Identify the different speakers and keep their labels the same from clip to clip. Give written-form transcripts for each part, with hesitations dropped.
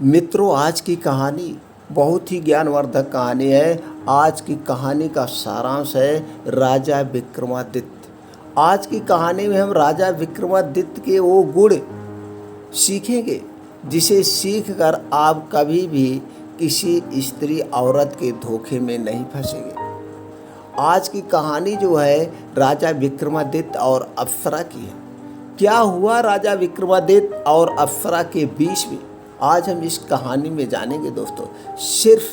Speaker 1: मित्रों, आज की कहानी बहुत ही ज्ञानवर्धक कहानी है। आज की कहानी का सारांश है राजा विक्रमादित्य। आज की कहानी में हम राजा विक्रमादित्य के वो गुण सीखेंगे जिसे सीखकर आप कभी भी किसी स्त्री औरत के धोखे में नहीं फंसेंगे। आज की कहानी जो है राजा विक्रमादित्य और अप्सरा की है। क्या हुआ राजा विक्रमादित्य और अप्सरा के बीच में, आज हम इस कहानी में जानेंगे दोस्तों। सिर्फ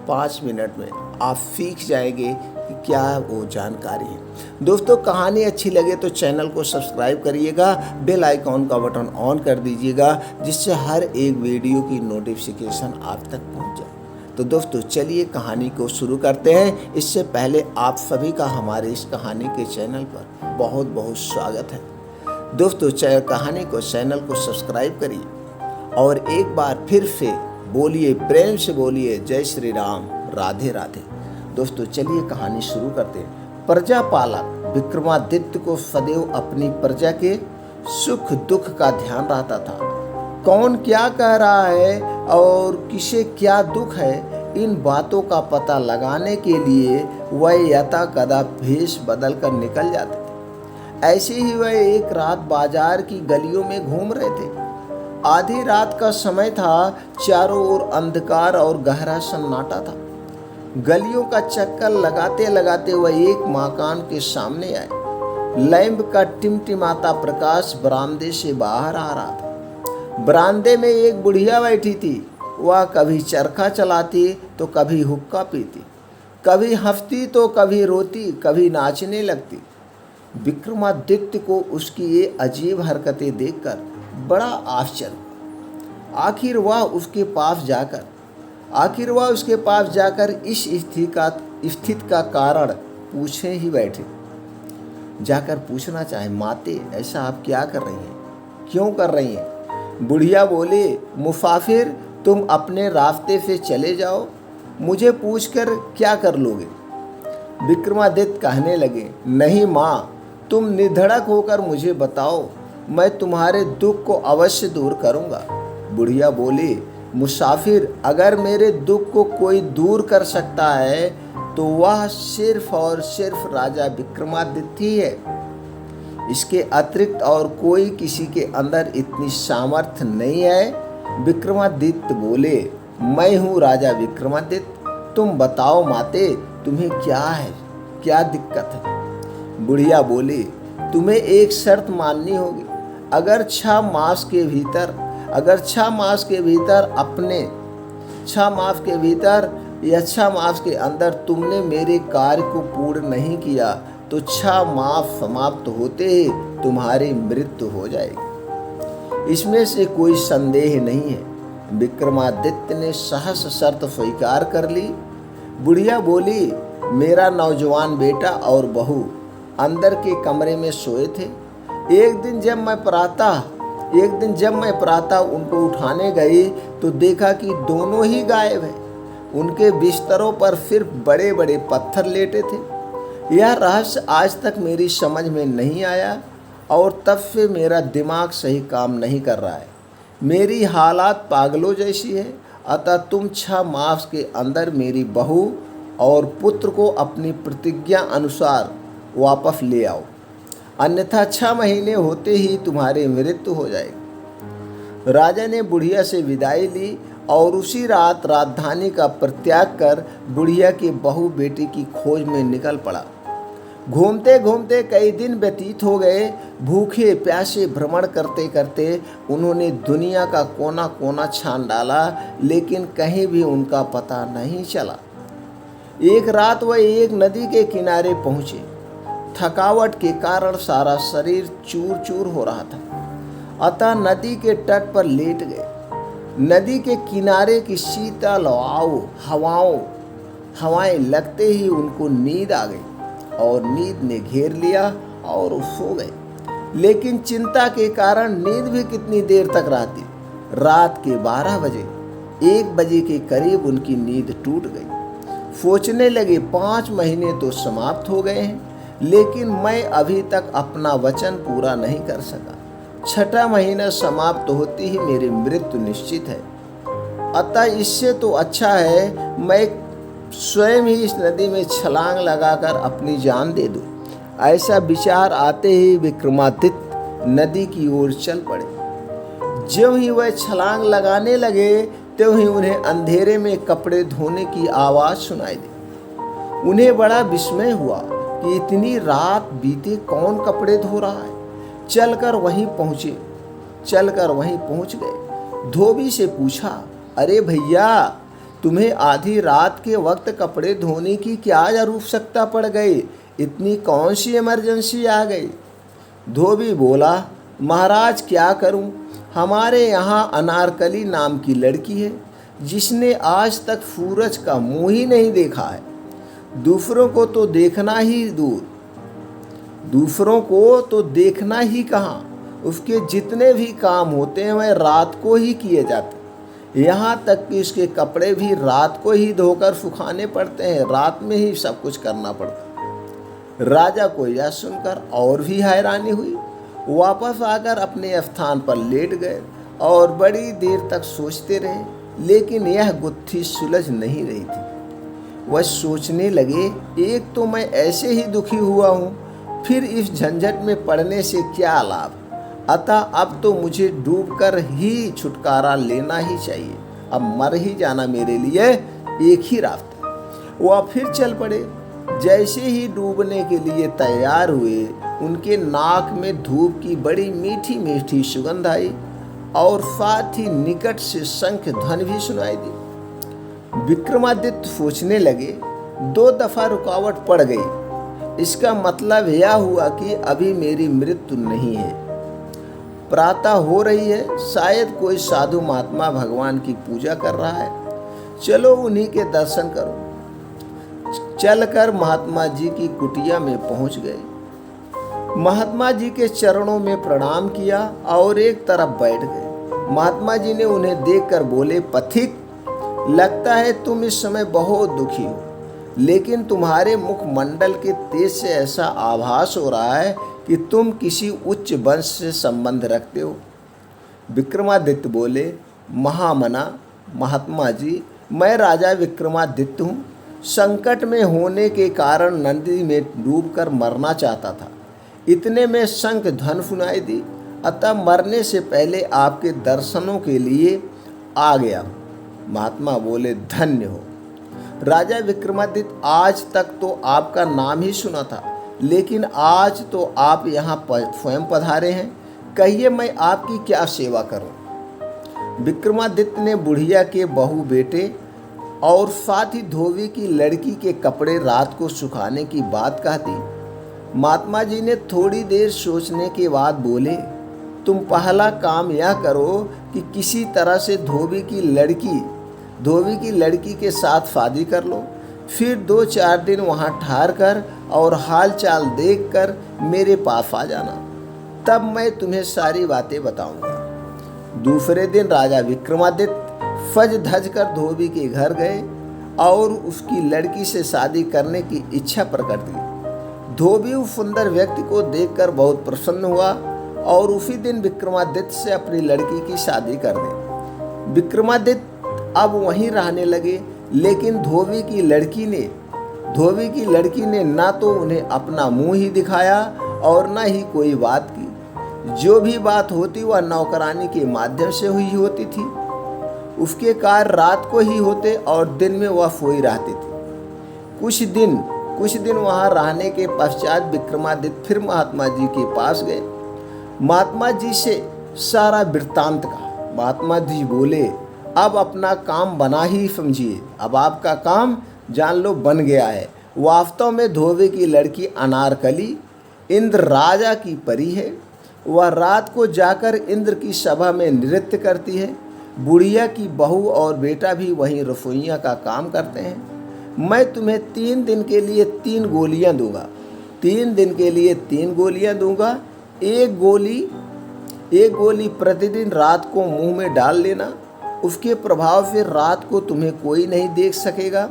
Speaker 1: 5 मिनट में आप सीख जाएंगे कि क्या वो जानकारी है। दोस्तों, कहानी अच्छी लगे तो चैनल को सब्सक्राइब करिएगा, बेल आइकॉन का बटन ऑन कर दीजिएगा, जिससे हर एक वीडियो की नोटिफिकेशन आप तक पहुंच जाए। तो दोस्तों, चलिए कहानी को शुरू करते हैं। इससे पहले आप सभी का हमारे इस कहानी के चैनल पर बहुत बहुत स्वागत है। दोस्तों, कहानी को चैनल को सब्सक्राइब करिए और एक बार फिर से बोलिए, प्रेम से बोलिए, जय श्री राम, राधे राधे। दोस्तों, चलिए कहानी शुरू करते हैं। प्रजा पालक विक्रमादित्य को सदैव अपनी प्रजा के सुख दुख का ध्यान रहता था। कौन क्या कह रहा है और किसे क्या दुख है, इन बातों का पता लगाने के लिए वह यथा कदा भेष बदल कर निकल जाते थे। ऐसे ही वह एक रात बाजार की गलियों में घूम रहे थे। आधी रात का समय था, चारों ओर अंधकार और गहरा सन्नाटा था। गलियों का चक्कर लगाते लगाते वह एक मकान के सामने आए। लैंप का टिमटिमाता प्रकाश बरामदे से बाहर आ रहा था। बरामदे में एक बुढ़िया बैठी थी। वह कभी चरखा चलाती तो कभी हुक्का पीती, कभी हंसती तो कभी रोती, कभी नाचने लगती। विक्रमादित्य को उसकी ये अजीब हरकतें देखकर बड़ा आश्चर्य। आखिर वह उसके पास जाकर इस स्थिति का कारण पूछे ही बैठे। जाकर पूछना चाहे, माते ऐसा आप क्या कर रही हैं, क्यों कर रही हैं? बुढ़िया बोले, मुसाफिर तुम अपने रास्ते से चले जाओ, मुझे पूछकर क्या कर लोगे? विक्रमादित्य कहने लगे, नहीं माँ, तुम निधड़क होकर मुझे बताओ, मैं तुम्हारे दुख को अवश्य दूर करूंगा। बुढ़िया बोली, मुसाफिर, अगर मेरे दुख को कोई दूर कर सकता है तो वह सिर्फ और सिर्फ राजा विक्रमादित्य ही है। इसके अतिरिक्त और कोई किसी के अंदर इतनी सामर्थ्य नहीं है। विक्रमादित्य बोले, मैं हूँ राजा विक्रमादित्य, तुम बताओ माते, तुम्हें क्या है, क्या दिक्कत है? बुढ़िया बोली, तुम्हें एक शर्त माननी होगी। अगर 6 मास के मास के अंदर तुमने मेरे कार्य को पूर्ण नहीं किया तो 6 मास समाप्त होते ही तुम्हारी मृत्यु हो जाएगी। इसमें से कोई संदेह नहीं है। विक्रमादित्य ने सहस शर्त स्वीकार कर ली। बुढ़िया बोली, मेरा नौजवान बेटा और बहू अंदर के कमरे में सोए थे। एक दिन जब मैं प्रातः उनको उठाने गई तो देखा कि दोनों ही गायब हैं। उनके बिस्तरों पर सिर्फ बड़े बड़े पत्थर लेटे थे। यह रहस्य आज तक मेरी समझ में नहीं आया और तब से मेरा दिमाग सही काम नहीं कर रहा है। मेरी हालात पागलों जैसी है। अतः तुम 6 मास के अंदर मेरी बहू और पुत्र को अपनी प्रतिज्ञा अनुसार वापस ले आओ, अन्यथा 6 महीने होते ही तुम्हारी मृत्यु हो जाएगी। राजा ने बुढ़िया से विदाई ली और उसी रात राजधानी का परित्याग कर बुढ़िया की बहू बेटी की खोज में निकल पड़ा। घूमते घूमते कई दिन व्यतीत हो गए। भूखे प्यासे भ्रमण करते करते उन्होंने दुनिया का कोना कोना छान डाला, लेकिन कहीं भी उनका पता नहीं चला। एक रात वह एक नदी के किनारे पहुंचे। थकावट के कारण सारा शरीर चूर चूर हो रहा था, अतः नदी के तट पर लेट गए। नदी के किनारे की शीतल हवाएं लगते ही उनको नींद आ गई और नींद ने घेर लिया और वो सो गए। लेकिन चिंता के कारण नींद भी कितनी देर तक रहती। रात के 12 बजे, 1 बजे के करीब उनकी नींद टूट गई। सोचने लगे, 5 महीने तो समाप्त हो गए हैं, लेकिन मैं अभी तक अपना वचन पूरा नहीं कर सका। 6ठा महीना समाप्त होती ही मेरी मृत्यु निश्चित है। अतः इससे तो अच्छा है मैं स्वयं ही इस नदी में छलांग लगाकर अपनी जान दे दूं। ऐसा विचार आते ही विक्रमादित्य नदी की ओर चल पड़े। ज्यों ही वह छलांग लगाने लगे त्यों ही उन्हें अंधेरे में कपड़े धोने की आवाज सुनाई दी। उन्हें बड़ा विस्मय हुआ कि इतनी रात बीते कौन कपड़े धो रहा है। चलकर वहीं पहुंच गए। धोबी से पूछा, अरे भैया, तुम्हें आधी रात के वक्त कपड़े धोने की क्या आवश्यकता पड़ गई? इतनी कौन सी इमरजेंसी आ गई? धोबी बोला, महाराज क्या करूं, हमारे यहाँ अनारकली नाम की लड़की है जिसने आज तक सूरज का मुंह ही नहीं देखा है। दूसरों को तो देखना ही कहाँ, उसके जितने भी काम होते हैं वह रात को ही किए जाते। यहाँ तक कि उसके कपड़े भी रात को ही धोकर सुखाने पड़ते हैं, रात में ही सब कुछ करना पड़ता। राजा को यह सुनकर और भी हैरानी हुई। वापस आकर अपने स्थान पर लेट गए और बड़ी देर तक सोचते रहे, लेकिन यह गुत्थी सुलझ नहीं रही थी। वह सोचने लगे, एक तो मैं ऐसे ही दुखी हुआ हूँ, फिर इस झंझट में पड़ने से क्या लाभ। अतः अब तो मुझे डूबकर ही छुटकारा लेना ही चाहिए। अब मर ही जाना मेरे लिए एक ही रास्ता। वह फिर चल पड़े। जैसे ही डूबने के लिए तैयार हुए, उनके नाक में धूप की बड़ी मीठी मीठी सुगंध आई और साथ ही निकट से शंख ध्वनि भी सुनाई दी। विक्रमादित्य सोचने लगे, 2 दफा रुकावट पड़ गई, इसका मतलब यह हुआ कि अभी मेरी मृत्यु नहीं है। प्रातः हो रही है, शायद कोई साधु महात्मा भगवान की पूजा कर रहा है, चलो उन्हीं के दर्शन करो। चलकर महात्मा जी की कुटिया में पहुंच गए। महात्मा जी के चरणों में प्रणाम किया और एक तरफ बैठ गए। महात्मा जी ने उन्हें देखकर बोले, पथिक, लगता है तुम इस समय बहुत दुखी हो, लेकिन तुम्हारे मुखमंडल के तेज से ऐसा आभास हो रहा है कि तुम किसी उच्च वंश से संबंध रखते हो। विक्रमादित्य बोले, महामना महात्मा जी, मैं राजा विक्रमादित्य हूँ। संकट में होने के कारण नदी में डूबकर मरना चाहता था। इतने में शंख ध्वनि सुनाई दी, अतः मरने से पहले आपके दर्शनों के लिए आ गया। महात्मा बोले, धन्य हो राजा विक्रमादित्य, आज तक तो आपका नाम ही सुना था, लेकिन आज तो आप यहाँ स्वयं पधारे हैं। कहिए मैं आपकी क्या सेवा करूं? विक्रमादित्य ने बुढ़िया के बहू बेटे और साथ ही धोबी की लड़की के कपड़े रात को सुखाने की बात कह दी। महात्मा जी ने थोड़ी देर सोचने के बाद बोले, तुम पहला काम यह करो कि किसी तरह से धोबी की लड़की के साथ शादी कर लो, फिर 2-4 दिन वहाँ ठहर कर और हाल चाल देख कर मेरे पास आ जाना, तब मैं तुम्हें सारी बातें बताऊंगा। दूसरे दिन राजा विक्रमादित्य फज धज कर धोबी के घर गए और उसकी लड़की से शादी करने की इच्छा प्रकट की। धोबी उस सुंदर व्यक्ति को देखकर बहुत प्रसन्न हुआ और उसी दिन विक्रमादित्य से अपनी लड़की की शादी कर दी। विक्रमादित्य अब वहीं रहने लगे, लेकिन धोबी की लड़की ने ना तो उन्हें अपना मुंह ही दिखाया और ना ही कोई बात की। जो भी बात होती वह नौकरानी के माध्यम से हुई होती थी। उसके कार्य रात को ही होते और दिन में वह सोई रहती थी। कुछ दिन वहाँ रहने के पश्चात विक्रमादित्य फिर महात्मा जी के पास गए। महात्मा जी से सारा वृत्तांत कहा। महात्मा जी बोले, अब अपना काम बना ही समझिए, अब आपका काम जान लो बन गया है। वास्तव में धोबी की लड़की अनारकली इंद्र राजा की परी है। वह रात को जाकर इंद्र की सभा में नृत्य करती है। बुढ़िया की बहू और बेटा भी वहीं रसोइया का काम करते हैं। मैं तुम्हें 3 दिन के लिए 3 गोलियां दूंगा। 3 दिन के लिए 3 गोलियां दूंगा। एक गोली प्रतिदिन रात को मुंह में डाल लेना। उसके प्रभाव से रात को तुम्हें कोई नहीं देख सकेगा।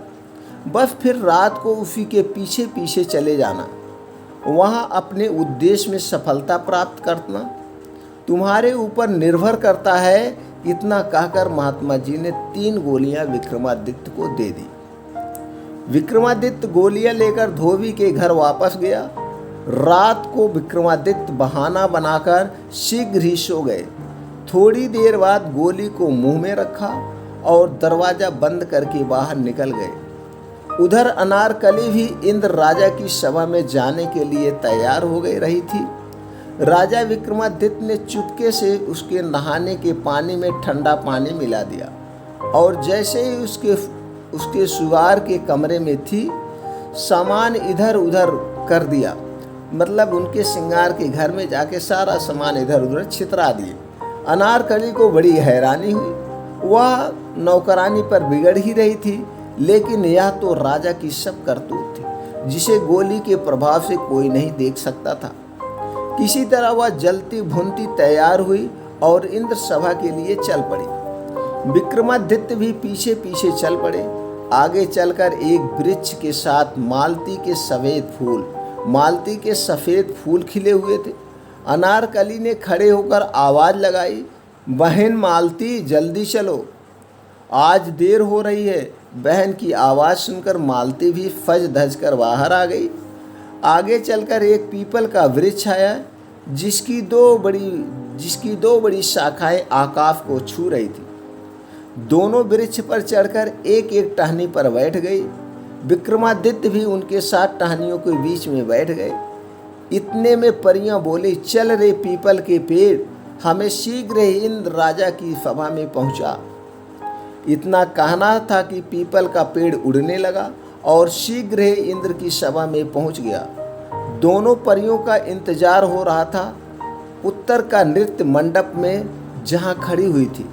Speaker 1: बस फिर रात को उसी के पीछे पीछे चले जाना। वहाँ अपने उद्देश्य में सफलता प्राप्त करना। तुम्हारे ऊपर निर्भर करता है इतना कहकर महात्मा जी ने 3 गोलियां विक्रमादित्य को दे दी। विक्रमादित्य गोलियां लेकर धोबी के घर वापस गया। रात को विक्रमादित्य बहाना बनाकर शीघ्र ही सो गए। थोड़ी देर बाद गोली को मुंह में रखा और दरवाजा बंद करके बाहर निकल गए। उधर अनारकली भी इंद्र राजा की सभा में जाने के लिए तैयार हो गई रही थी। राजा विक्रमादित्य ने चुपके से उसके नहाने के पानी में ठंडा पानी मिला दिया और जैसे ही उसके सुगार के कमरे में थी, सामान इधर उधर कर दिया। मतलब उनके श्रृंगार के घर में जाके सारा सामान इधर उधर छितरा दिए। अनारकली को बड़ी हैरानी हुई। वह नौकरानी पर बिगड़ ही रही थी, लेकिन यह तो राजा की सब करतूत थी जिसे गोली के प्रभाव से कोई नहीं देख सकता था। किसी तरह वह जलती भुनती तैयार हुई और इंद्र सभा के लिए चल पड़ी। विक्रमादित्य भी पीछे पीछे चल पड़े। आगे चलकर एक वृक्ष के साथ मालती के सफ़ेद फूल खिले हुए थे। अनारकली ने खड़े होकर आवाज़ लगाई, बहन मालती जल्दी चलो, आज देर हो रही है। बहन की आवाज़ सुनकर मालती भी फज धज कर बाहर आ गई। आगे चलकर एक पीपल का वृक्ष आया जिसकी दो बड़ी शाखाएं आकाश को छू रही थी। दोनों वृक्ष पर चढ़कर एक एक टहनी पर बैठ गई। विक्रमादित्य भी उनके साथ टहनियों के बीच में बैठ गए। इतने में परियां बोली, चल रे पीपल के पेड़, हमें शीघ्र ही इंद्र राजा की सभा में पहुंचा। इतना कहना था कि पीपल का पेड़ उड़ने लगा और शीघ्र ही इंद्र की सभा में पहुंच गया। दोनों परियों का इंतजार हो रहा था उत्तर का नृत्य मंडप में जहां खड़ी हुई थी।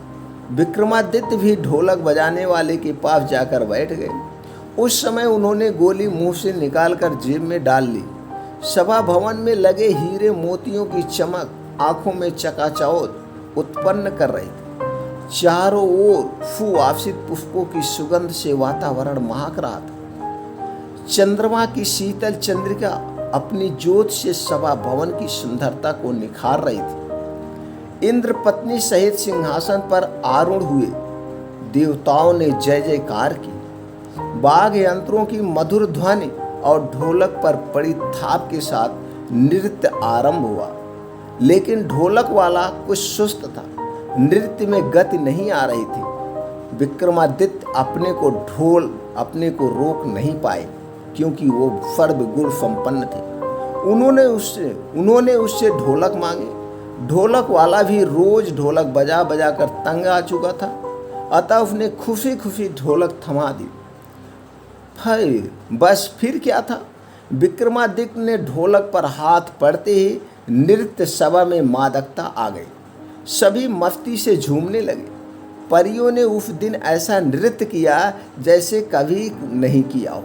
Speaker 1: विक्रमादित्य भी ढोलक बजाने वाले के पास जाकर बैठ गए। उस समय उन्होंने गोली मुंह से निकालकर जेब में डाल ली। सभा भवन में लगे हीरे मोतियों की चमक आंखों में चकाचौंध उत्पन्न कर रही थी। चारों ओर सुवासित पुष्पों की सुगंध से वातावरण महक रहा था। चंद्रमा की शीतल चंद्रिका अपनी ज्योत से सभा भवन की सुंदरता को निखार रही थी। इंद्र पत्नी सहित सिंहासन पर आरूढ़ हुए। देवताओं ने जय जयकार की। बाघ यंत्रों की मधुर ध्वनि और ढोलक पर पड़ी थाप के साथ नृत्य आरंभ हुआ, लेकिन ढोलक वाला कुछ सुस्त था। नृत्य में गति नहीं आ रही थी। विक्रमादित्य अपने को रोक नहीं पाए क्योंकि वो सर्वगुण संपन्न थे। उन्होंने उससे ढोलक मांगे। ढोलक वाला भी रोज ढोलक बजा बजा कर तंग आ चुका था, अतः उसने खुशी खुशी ढोलक थमा दी। बस फिर क्या था, विक्रमादित्य ने ढोलक पर हाथ पड़ते ही नृत्य सभा में मादकता आ गई। सभी मस्ती से झूमने लगे। परियों ने उस दिन ऐसा नृत्य किया जैसे कभी नहीं किया हो,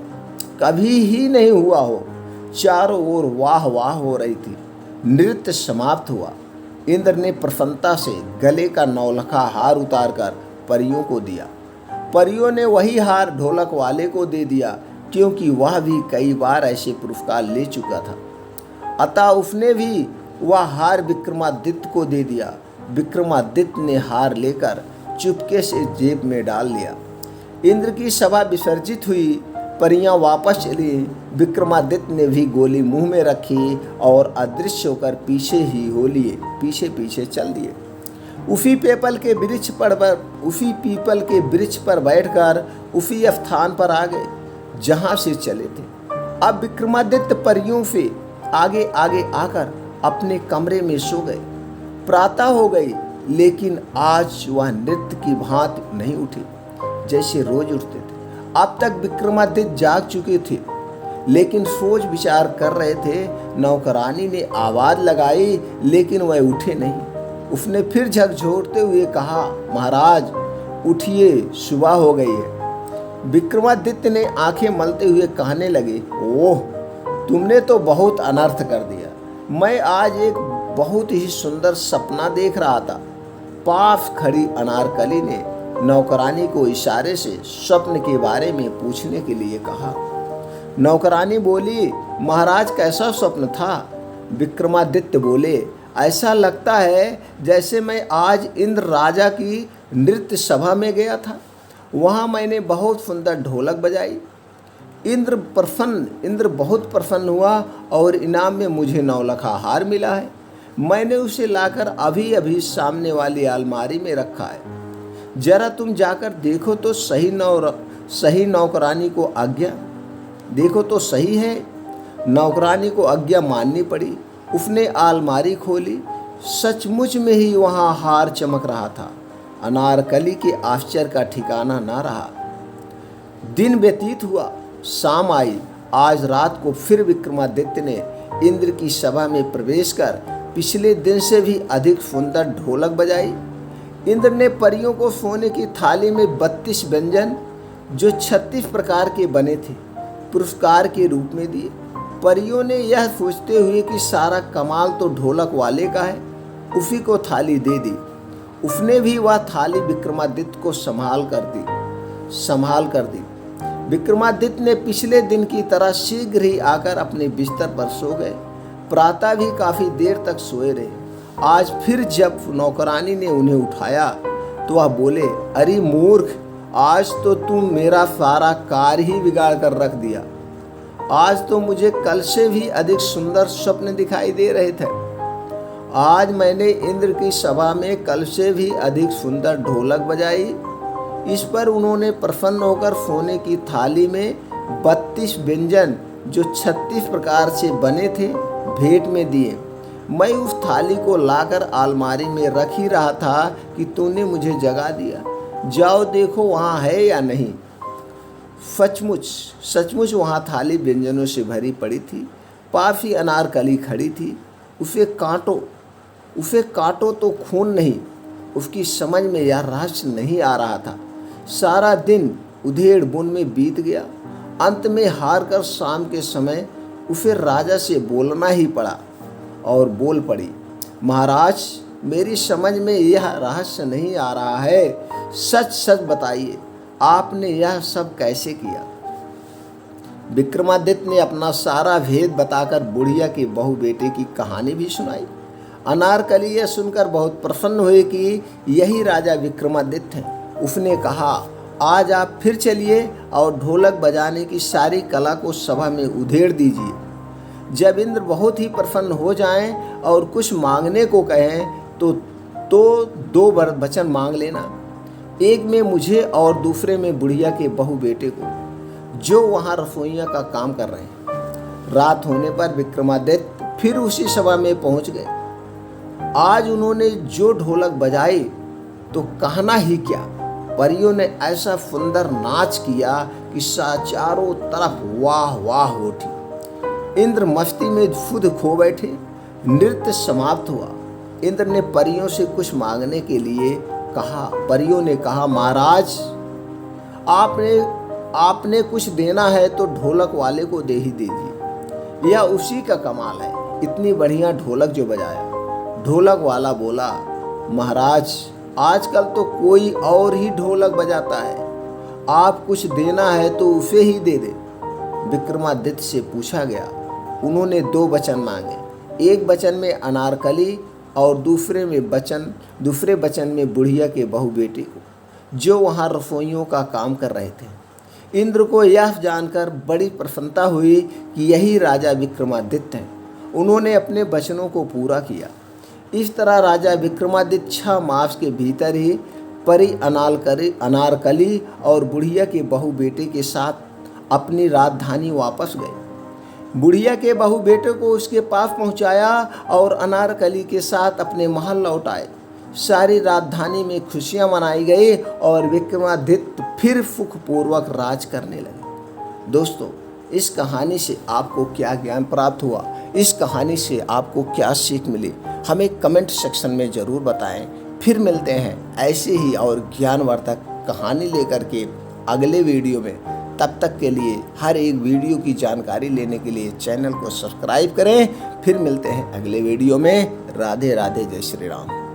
Speaker 1: कभी ही नहीं हुआ हो। चारों ओर वाह वाह हो रही थी। नृत्य समाप्त हुआ। इंद्र ने प्रसन्नता से गले का नौलखा हार उतारकर परियों को दिया। परियों ने वही हार ढोलक वाले को दे दिया क्योंकि वह भी कई बार ऐसे पुरस्कार ले चुका था, अतः उसने भी वह हार विक्रमादित्य को दे दिया। विक्रमादित्य ने हार लेकर चुपके से जेब में डाल लिया। इंद्र की सभा विसर्जित हुई। परियां वापस चली। विक्रमादित्य ने भी गोली मुंह में रखी और अदृश्य होकर पीछे पीछे चल दिए। उसी पीपल के वृक्ष पर बैठकर उसी स्थान पर आ गए जहां से चले थे। अब विक्रमादित्य परियों से आगे आगे आकर अपने कमरे में सो गए। प्रातः हो गई, लेकिन आज वह नृत्य की भांति नहीं उठे जैसे रोज उठते थे। अब तक विक्रमादित्य जाग चुके थे, लेकिन सोच विचार कर रहे थे। नौकरानी ने आवाज लगाई, लेकिन वह उठे नहीं। उसने फिर झकझोरते हुए कहा, महाराज उठिए, सुबह हो गई है। विक्रमादित्य ने आंखें मलते हुए कहने लगे, ओह, तुमने तो बहुत अनर्थ कर दिया। मैं आज एक बहुत ही सुंदर सपना देख रहा था। पास खड़ी अनारकली ने नौकरानी को इशारे से स्वप्न के बारे में पूछने के लिए कहा। नौकरानी बोली, महाराज कैसा स्वप्न था? विक्रमादित्य बोले, ऐसा लगता है जैसे मैं आज इंद्र राजा की नृत्य सभा में गया था। वहाँ मैंने बहुत सुंदर ढोलक बजाई। इंद्र बहुत प्रसन्न हुआ और इनाम में मुझे 9 लखा हार मिला है। मैंने उसे लाकर अभी अभी सामने वाली अलमारी में रखा है। जरा तुम जाकर देखो तो सही नौकरानी को आज्ञा देखो तो सही है। नौकरानी को आज्ञा माननी पड़ी। उसने अलमारी खोली। सचमुच में ही वहाँ हार चमक रहा था। अनारकली के आश्चर्य का ठिकाना ना रहा। दिन व्यतीत हुआ, शाम आई। आज रात को फिर विक्रमादित्य ने इंद्र की सभा में प्रवेश कर पिछले दिन से भी अधिक सुंदर ढोलक बजाई। इंद्र ने परियों को सोने की थाली में 32 व्यंजन जो 36 प्रकार के बने थे पुरस्कार के रूप में दिए। परियों ने यह सोचते हुए कि सारा कमाल तो ढोलक वाले का है, उसी को थाली दे दी। उसने भी वह थाली विक्रमादित्य को संभाल कर दी। विक्रमादित्य ने पिछले दिन की तरह शीघ्र ही आकर अपने बिस्तर पर सो गए। प्रातः भी काफी देर तक सोए रहे। आज फिर जब नौकरानी ने उन्हें उठाया तो वह बोले, अरे मूर्ख, आज तो तुम मेरा सारा कार्य ही बिगाड़ कर रख दिया। आज तो मुझे कल से भी अधिक सुंदर स्वप्न दिखाई दे रहे थे। आज मैंने इंद्र की सभा में कल से भी अधिक सुंदर ढोलक बजाई। इस पर उन्होंने प्रसन्न होकर सोने की थाली में 32 व्यंजन जो 36 प्रकार से बने थे भेंट में दिए। मैं उस थाली को लाकर अलमारी में रख ही रहा था कि तूने मुझे जगा दिया। जाओ देखो वहाँ है या नहीं। सचमुच वहाँ थाली व्यंजनों से भरी पड़ी थी। पास ही अनारकली खड़ी थी। उसे काटो तो खून नहीं। उसकी समझ में यह रहस्य नहीं आ रहा था। सारा दिन उधेड़ बुन में बीत गया। अंत में हार कर शाम के समय उसे राजा से बोलना ही पड़ा और बोल पड़ी, महाराज, मेरी समझ में यह रहस्य नहीं आ रहा है। सच बताइए, आपने यह सब कैसे किया? विक्रमादित्य ने अपना सारा भेद बताकर बुढ़िया के बहू बेटे की कहानी भी सुनाई। अनारकली यह सुनकर बहुत प्रसन्न हुए कि यही राजा विक्रमादित्य हैं। उसने कहा, आज आप फिर चलिए और ढोलक बजाने की सारी कला को सभा में उधेड़ दीजिए। जब इंद्र बहुत ही प्रसन्न हो जाएं और कुछ मांगने को कहें तो 2 वचन मांग लेना, एक में मुझे और दूसरे में बुढ़िया के बहू बेटे को, जो वहाँ रसोइया का काम कर रहे हैं। रात होने पर विक्रमादित्य फिर उसी सभा में पहुँच गए। आज उन्होंने जो ढोलक बजाई तो कहना ही क्या, परियों ने ऐसा सुंदर नाच किया कि चारों तरफ वाह उठी। इंद्र मस्ती में खुद खो बैठे। नृत्य समाप्त हुआ। इंद्र ने परियों से कुछ मांगने के लिए कहा। परियों ने कहा, महाराज, आपने कुछ देना है तो ढोलक वाले को दे ही दीजिए। यह उसी का कमाल है, इतनी बढ़िया ढोलक जो बजाया। ढोलक वाला बोला, महाराज, आजकल तो कोई और ही ढोलक बजाता है। आप कुछ देना है तो उसे ही दे दे। विक्रमादित्य से पूछा गया। उन्होंने 2 वचन मांगे। एक वचन में अनारकली और दूसरे वचन में बुढ़िया के बहू बेटे को, जो वहाँ रसोइयों का काम कर रहे थे। इंद्र को यह जानकर बड़ी प्रसन्नता हुई कि यही राजा विक्रमादित्य हैं। उन्होंने अपने वचनों को पूरा किया। इस तरह राजा विक्रमादित्य 6 मास के भीतर ही परी अनारकली और बुढ़िया के बहू बेटे के साथ अपनी राजधानी वापस गए। बुढ़िया के बहू बेटे को उसके पास पहुंचाया और अनारकली के साथ अपने महल लौट आए। सारी राजधानी में खुशियां मनाई गई और विक्रमादित्य फिर सुखपूर्वक राज करने लगे। दोस्तों, इस कहानी से आपको क्या ज्ञान प्राप्त हुआ? इस कहानी से आपको क्या सीख मिली? हमें कमेंट सेक्शन में ज़रूर बताएं। फिर मिलते हैं ऐसे ही और ज्ञानवर्धक कहानी लेकर के अगले वीडियो में। तब तक के लिए हर एक वीडियो की जानकारी लेने के लिए चैनल को सब्सक्राइब करें। फिर मिलते हैं अगले वीडियो में। राधे राधे, जय श्री राम।